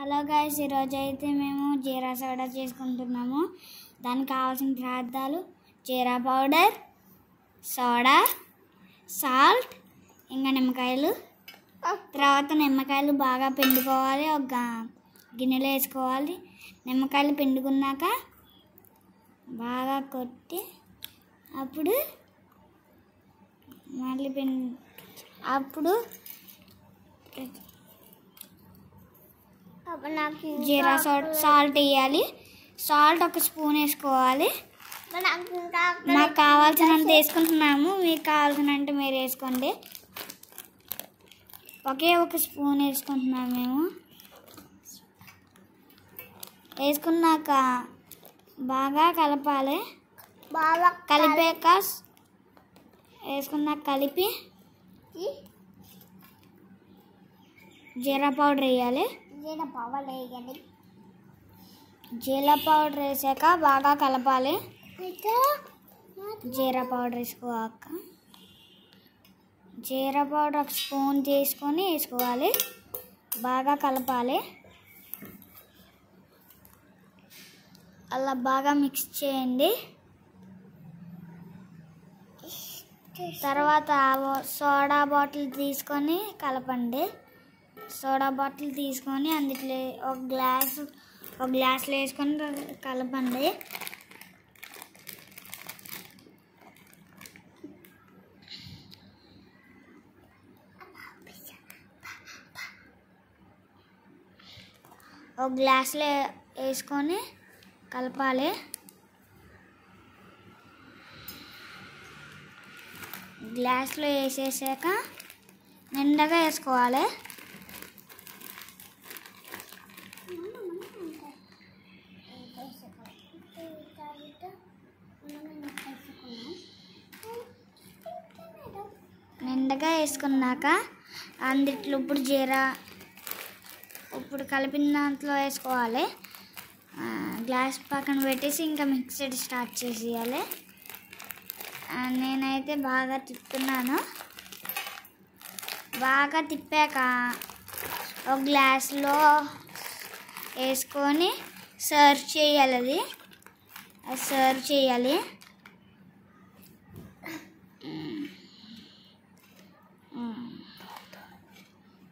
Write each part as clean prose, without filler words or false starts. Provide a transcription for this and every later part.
Hello guys, ఈరోజు అయితే మేము జీరా సోడా చేసుకుంటున్నాము. దానికి కావాల్సిన పదార్థాలు జీరా పౌడర్, సోడా, సాల్ట్, ఇంకా నిమ్మకాయలు. తర్వాత నిమ్మకాయలు బాగా పిండుకోవాలి, ఒక గిన్నెలో వేసుకోవాలి. నిమ్మకాయలు పిండుకున్నాక బాగా కొట్టి అప్పుడు మళ్ళీ అప్పుడు జీరా సాల్ట్ వేయాలి. సాల్ట్ ఒక స్పూన్ వేసుకోవాలి. మాకు కావాల్సినంత వేసుకుంటున్నాము, మీకు కావాల్సినంత మీరు వేసుకోండి. ఒకే ఒక స్పూన్ వేసుకుంటున్నాము మేము. వేసుకున్నాక బాగా కలపాలి. కలిపాక వేసుకున్నాక కలిపి జీరా పౌడర్ వేయాలి. జీరా పౌడర్ వేసాక బాగా కలపాలి. జీరా పౌడర్ వేసుకోవాక జీరా పౌడర్ ఒక స్పూన్ తీసుకొని వేసుకోవాలి. బాగా కలపాలి. అలా బాగా మిక్స్ చేయండి. తర్వాత సోడా బాటిల్ తీసుకొని కలపండి. సోడా బాటిల్ తీసుకొని అందులో ఒక గ్లాస్లో వేసుకొని కలపండి. ఒక గ్లాస్లో వేసుకొని కలపాలి. గ్లాస్లో వేసేసాక నిండగా వేసుకోవాలి. నిండగా వేసుకున్నాక అందులో ఇప్పుడు కలిపిన దాంట్లో వేసుకోవాలి. గ్లాస్ పక్కన పెట్టేసి ఇంకా మిక్సర్ స్టార్ట్ చేసేయాలి. నేనైతే బాగా తిప్పుతున్నాను. బాగా తిప్పాక ఒక గ్లాస్లో వేసుకొని సర్వ్ చేయాలి. అది సర్వ్ చేయాలి.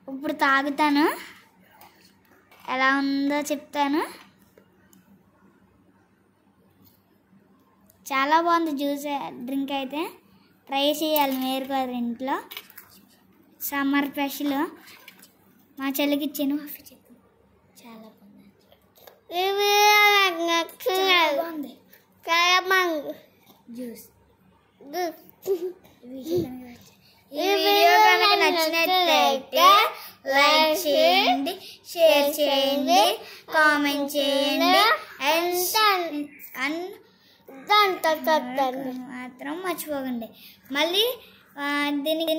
ఇప్పుడు తాగుతాను, ఎలా ఉందో చెప్తాను. చాలా బాగుంది జ్యూస్, డ్రింక్ అయితే ట్రై చేయాలి మీరు కూడా ఇంట్లో. సమ్మర్ స్పెషల్ మా చెల్లికి ఇచ్చాను. చాలా బాగుంది జ్యూస్. ఈ వీడియో కనుక నచ్చినట్లయితే లైక్ చేయండి, షేర్ చేయండి, కామెంట్ చేయండి, మాత్రం మర్చిపోకండి. మళ్ళీ దీనికి